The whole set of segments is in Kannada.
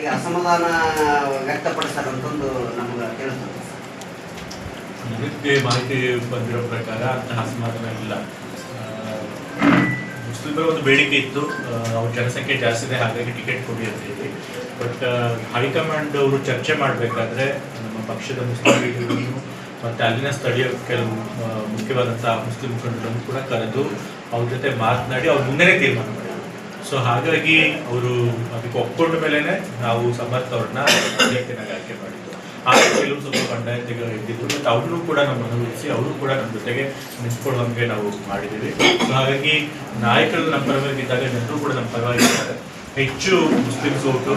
ಬಗ್ಗೆ ಅಸಮಾಧಾನ ವ್ಯಕ್ತಪಡಿಸ್ತಾರೆ ಅಂತಂದು ನಮ್ಗೆ ತಿಳಿಸ್ತದೆ. ಇದಕ್ಕೆ ಮಾಹಿತಿ ಬಂದಿರೋ ಪ್ರಕಾರ ಅಂತಹ ಅಸಮಾಧಾನ ಇಲ್ಲ. ಮುಸ್ಲಿಮರ ಒಂದು ಬೇಡಿಕೆ ಇತ್ತು, ಅವ್ರ ಜನಸಂಖ್ಯೆ ಜಾಸ್ತಿ ಇದೆ ಹಾಗಾಗಿ ಟಿಕೆಟ್ ಕೊಡಿ ಅಂತ ಹೇಳಿ. ಬಟ್ ಹೈಕಮಾಂಡ್ ಅವರು ಚರ್ಚೆ ಮಾಡಬೇಕಾದ್ರೆ ನಮ್ಮ ಪಕ್ಷದ ಮುಸ್ಲಿಂ ಲೀಡರ್ಗಳನ್ನು ಮತ್ತು ಅಲ್ಲಿನ ಸ್ಥಳೀಯ ಕೆಲವು ಮುಖ್ಯವಾದಂತಹ ಮುಸ್ಲಿಂ ಮುಖಂಡರನ್ನು ಕೂಡ ಕರೆದು ಅವ್ರ ಜೊತೆ ಮಾತನಾಡಿ ಅವ್ರ ಮುಂದೆನೇ ತೀರ್ಮಾನ ಮಾಡಿದ್ರು. ಸೊ ಹಾಗಾಗಿ ಅವರು ಅದಕ್ಕೆ ಒಪ್ಕೊಂಡ ಮೇಲೆ ನಾವು ಸಮರ್ಥ ಅವ್ರನ್ನ ಅಧ್ಯಕ್ಷನಾಗಿ ಆಯ್ಕೆ ಮಾಡಿದ್ದು. ಆಗ ಕೆಲವು ಸ್ವಲ್ಪ ಖಂಡಾಯತೆಗಳು ಇದ್ದಿದ್ದು, ಮತ್ತು ಅವ್ರನ್ನೂ ಕೂಡ ನಾವು ಮನವೊಲಿಸಿ ಅವರು ಕೂಡ ನಮ್ಮ ಜೊತೆಗೆ ನಿಂತ್ಕೊಳ್ಳುವಂಗೆ ನಾವು ಮಾಡಿದ್ದೀವಿ. ಸೊ ಹಾಗಾಗಿ ನಾಯಕರು ನಮ್ಮ ಪರವಾಗಿದ್ದಾಗ ಜನರು ಕೂಡ ನಮ್ಮ ಪರವಾಗಿದ್ದಾರೆ. ಹೆಚ್ಚು ಮುಸ್ಲಿಮ್ಸ್ ಓಟು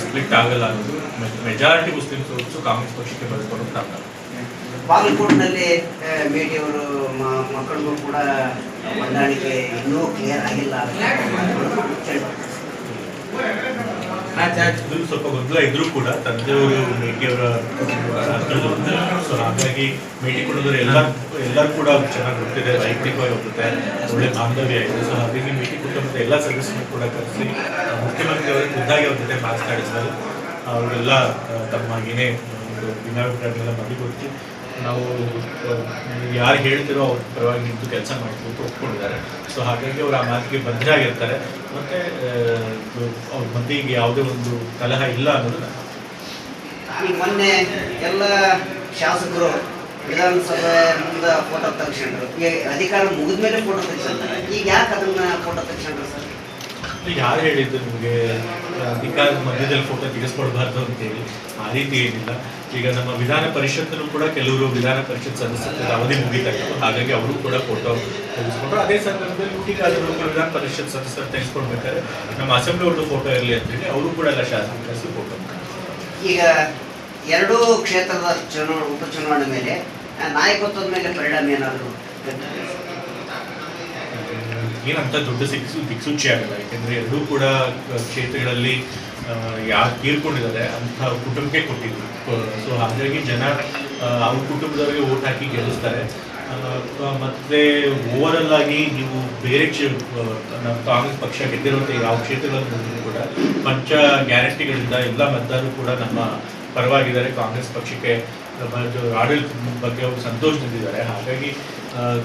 ಸ್ಪ್ಲಿಟ್ ಆಗಲ್ಲ ಅನ್ನೋದು, ಮೆಜಾರಿಟಿ ಮುಸ್ಲಿಮ್ಸ್ ಓಟ್ಸು ಕಾಂಗ್ರೆಸ್ ಪಕ್ಷಕ್ಕೆ ಬರೆದುಕೊಂಡು ನಾವು ಬಾಗಲಕೋಟೆನಲ್ಲಿ ಮೇಟಿಯವರು ಮಕ್ಕಳಿಗೂ ಕೂಡ ಹೊಂದಾಣಿಕೆ ಇನ್ನೂ ಕ್ಲಿಯರ್ ಆಗಿಲ್ಲ. ಸ್ವಲ್ಪ ಗೊಂದಲ ಇದ್ರೂ ಕೂಡ ತಂದೆಯವರು ಮೇಟಿಯವರ ಸೊ ಹಾಗಾಗಿ ಮೇಟಿ ಕೊಡೋದ್ರೆ ಎಲ್ಲರೂ ಕೂಡ ಚೆನ್ನಾಗಿ ಗೊತ್ತಿದೆ, ವೈಯಕ್ತಿಕವಾಗಿ ಹೋಗುತ್ತೆ, ಒಳ್ಳೆ ಬಾಂಧವ್ಯ ಇದೆ. ಸೊ ಹಾಗಾಗಿ ಮೇಟಿ ಕುಟುಂಬದ ಎಲ್ಲ ಸದಸ್ಯರು ಕೂಡ ಕರೆಸಿ ಮುಖ್ಯಮಂತ್ರಿ ಅವರು ಖುದ್ದಾಗಿ ಅವ್ರ ಜೊತೆ ಮಾತನಾಡಿಸಿದಾಗ ಅವರೆಲ್ಲ ತಮ್ಮ ಏನೇ ಒಂದು ಭಿನ್ನಾಭಿಪ್ರಾಯಗಳೆಲ್ಲ ಬದಿಗೊತ್ತಿ ನಾವು ಯಾರು ಹೇಳ್ತಿರೋ ಅವ್ರ ಪರವಾಗಿ ನಿಂತು ಕೆಲಸ ಮಾಡಬೇಕು ಒಪ್ಕೊಂಡಿದ್ದಾರೆ. ಸೊ ಹಾಗಾಗಿ ಅವರು ಆ ಮಾತಿಗೆ ಬದ್ಧರಾಗಿರ್ತಾರೆ, ಮತ್ತು ಅವ್ರ ಮಧ್ಯೆ ಯಾವುದೇ ಒಂದು ಕಲಹ ಇಲ್ಲ ಅನ್ನೋದು. ಈ ಮೊನ್ನೆ ಎಲ್ಲ ಶಾಸಕರು ವಿಧಾನಸಭೆ ಮುಂದೆ ಫೋಟೋ ತೆಗೆಸ್ಕೊಂಡ್ರು, ಈಗ ಅಧಿಕಾರ ಮುಗಿದ ಮೇಲೆ ಫೋಟೋ ತೆಗೆಸ್ತಾರೆ. ಈಗ ಯಾಕೆ ಅದನ್ನ ಫೋಟೋ ತೆಗೆಸ್ಕೊಂಡ್ರು ಸರ್? ಈಗ ಯಾರು ಹೇಳಿದ್ದು ನಿಮಗೆ ಅಧಿಕಾರದ ಮಧ್ಯದಲ್ಲಿ ಫೋಟೋ ತೆಗೆಸ್ಕೊಳ್ಬಾರ್ದು ಅಂತೇಳಿ? ಆ ರೀತಿ ಏನಿಲ್ಲ. ಈಗ ನಮ್ಮ ವಿಧಾನ ಪರಿಷತ್ತಲ್ಲೂ ಕೂಡ ಕೆಲವರು ವಿಧಾನ ಪರಿಷತ್ ಸದಸ್ಯರ ಅವಧಿ ಮುಗಿತಾಯಿತ್ತು, ಹಾಗಾಗಿ ಅವರು ಕೂಡ ಫೋಟೋ ತೆಗೆಸ್ಕೊಂಡ್ರು. ಅದೇ ಸಂದರ್ಭದಲ್ಲಿ ಹುಟ್ಟಿಗಾದರು ವಿಧಾನ ಪರಿಷತ್ ಸದಸ್ಯರು ತೆಗೆಸ್ಕೊಳ್ಬೇಕಾದ್ರೆ ನಮ್ಮ ಅಸೆಂಬ್ಲಿ ಅವ್ರದ್ದು ಫೋಟೋ ಇರಲಿ ಅಂತೇಳಿ ಅವರು ಕೂಡ ಎಲ್ಲ ಶಾಸಕರು ಫೋಟೋ. ಈಗ ಎರಡೂ ಕ್ಷೇತ್ರದ ಉಪಚುನಾವಣೆ ಮೇಲೆ ನಾಯಕತ್ವದ ಮೇಲೆ ಪರಿಣಾಮ ಏನಾದರೂ ಏನಂತ ದೊಡ್ಡ ದಿಕ್ಸೂಚಿ ಆಗಲ್ಲ. ಯಾಕೆಂದರೆ ಎರಡೂ ಕೂಡ ಕ್ಷೇತ್ರಗಳಲ್ಲಿ ಯಾರು ತೀರ್ಕೊಂಡಿದ್ದಾರೆ ಅಂಥ ಕುಟುಂಬಕ್ಕೆ ಕೊಟ್ಟಿದ್ರು. ಸೊ ಹಾಗಾಗಿ ಜನ ಅವ್ರ ಕುಟುಂಬದವರಿಗೆ ಓಟ್ ಹಾಕಿ ಗೆಲ್ಲಿಸ್ತಾರೆ. ಮತ್ತು ಓವರಲ್ ಆಗಿ ನೀವು ಬೇರೆ ನಮ್ಮ ಕಾಂಗ್ರೆಸ್ ಪಕ್ಷ ಗೆದ್ದಿರುವಂಥ ಯಾವ ಕ್ಷೇತ್ರಗಳಲ್ಲಿ ಕೂಡ ಪಂಚ ಗ್ಯಾರಂಟಿಗಳಿಂದ ಎಲ್ಲ ಮತದಾರರು ಕೂಡ ನಮ್ಮ ಪರವಾಗಿದ್ದಾರೆ. ಕಾಂಗ್ರೆಸ್ ಪಕ್ಷಕ್ಕೆ ಆಡಳಿತದ ಬಗ್ಗೆ ಅವರು ಸಂತೋಷದಿಂದಿದ್ದಾರೆ. ಹಾಗಾಗಿ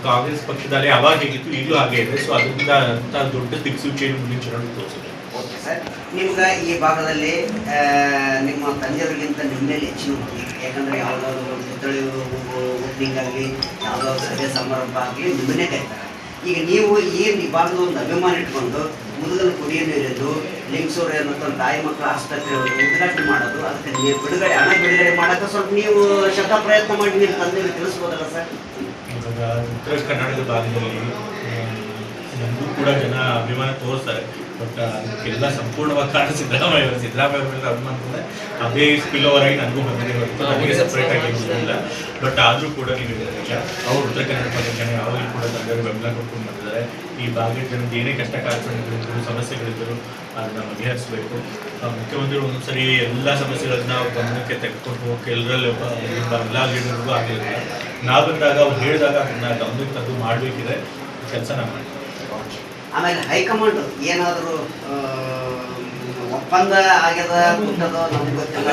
ಕಾಂಗ್ರೆಸ್ ಪಕ್ಷದಲ್ಲಿ ಅವಾಗ ಹೇಗಿತ್ತು ಈಗಲೂ ಹಾಗೆ ಇದೆ. ಸೊ ಅದರಿಂದ ಅಂಥ ದೊಡ್ಡ ದಿಕ್ಸೂಚಿಯನ್ನು ಮುಂದಿನ ಚುನಾವಣೆ ತೋರಿಸಿದೆ. ಓಕೆ ಸರ್, ನಿಮ್ಗೆ ಈ ಭಾಗದಲ್ಲಿ ನಿಮ್ಮ ತಂದೆಯವರಿಗಿಂತ ನಿಮ್ಮ ಮೇಲೆ ಹೆಚ್ಚಿನ ನಂಬಿಕೆ, ಯಾಕಂದರೆ ಯಾವುದಾದ್ರು ಪುತ್ಥಳಿ ಓಪನಿಂಗ್ ಆಗಲಿ ಯಾವುದಾದ್ರು ಸಭೆ ಸಮಾರಂಭ ಆಗಲಿ ನಿಮ್ಮನ್ನೇ ಕರೀತಾರೆ. ಈಗ ನೀವು ಈ ಭಾಗದ ಒಂದು ಅಭಿಮಾನ ಇಟ್ಕೊಂಡು ಮುದುಗಲು ಕುಡಿಯ ನೀರಿದ್ದು ಲಿಂಗ್ಸೂರು ಏನಂತ ತಾಯಿ ಮಕ್ಕಳ ಆಸ್ಪತ್ರೆ ಉದ್ಘಾಟನೆ ಮಾಡೋದು, ಅದಕ್ಕೆ ನೀವು ಹಣ ಬಿಡುಗಡೆ ಮಾಡೋಕ್ಕೆ ಸ್ವಲ್ಪ ನೀವು ಶತ ಪ್ರಯತ್ನ ಮಾಡಿ ನಿಮ್ಮ ತಂದೆಗೆ ತಿಳಿಸ್ಬೋದಲ್ಲ ಸರ್? ಇವಾಗ ಉತ್ತರ ಕರ್ನಾಟಕದ ಭಾಗದಲ್ಲಿ ನಮಗೂ ಕೂಡ ಜನ ಅಭಿಮಾನ ತೋರಿಸ್ತಾರೆ. ಬಟ್ ಅದಕ್ಕೆಲ್ಲ ಸಂಪೂರ್ಣವಾಗಿ ಕಾರಣ ಸಿದ್ದರಾಮಯ್ಯ ಮೇಲೆ ಅಭಿಮಾನ ಕೂಡ ಅದೇ ಸ್ಪಿಲ್ ಓವರ್ ಆಗಿ ನನಗೂ ಬಂದಿದೆ ಹೊರತು ನನಗೆ ಸಪ್ರೇಟ್ ಆಗಿ ಇಲ್ಲ. ಬಟ್ ಆದರೂ ಕೂಡ ನೀವು ನಿಜ, ಅವರು ಉತ್ತರ ಕನ್ನಡ ಭಾಗದ ಜನ ಯಾವಾಗಲೂ ಕೂಡ ತಂದೆಯವರು ಬೆಂಬಲ ಕೊಟ್ಕೊಂಡು ಬಂದಿದ್ದಾರೆ. ಈ ಭಾಗದ ಜನದ ಏನೇ ಕಷ್ಟ ಕಾರ್ಪಣ್ಯಗಳಿದ್ದರು ಸಮಸ್ಯೆಗಳಿದ್ದರು ಅದನ್ನು ಬಗೆಹರಿಸಬೇಕು. ಮುಖ್ಯಮಂತ್ರಿಗಳು ಒಂದೊಂದ್ಸರಿ ಎಲ್ಲ ಸಮಸ್ಯೆಗಳನ್ನ ಗಮನಕ್ಕೆ ತೆಗೆದುಕೊಂಡು ಹೋಗೋಕೆ ಎಲ್ಲರಲ್ಲಿ ಎಲ್ಲ ಲೀಡರ್ಗೂ ಆಗಲಿಲ್ಲ. ನಾವು ಬಂದಾಗ ಅವ್ರು ಹೇಳಿದಾಗ ಅದನ್ನು ಗಮನಕ್ಕೆ ತಂದು ಮಾಡಬೇಕಿದೆ, ಕೆಲಸ ನಾವು ಮಾಡ್ತೀವಿ. ಆಮೇಲೆ ಹೈಕಮಾಂಡ್ ಏನಾದರೂ ಒಪ್ಪಂದ ಆಗ್ಯದ ನಮ್ಗೆ ಗೊತ್ತಿಲ್ಲ.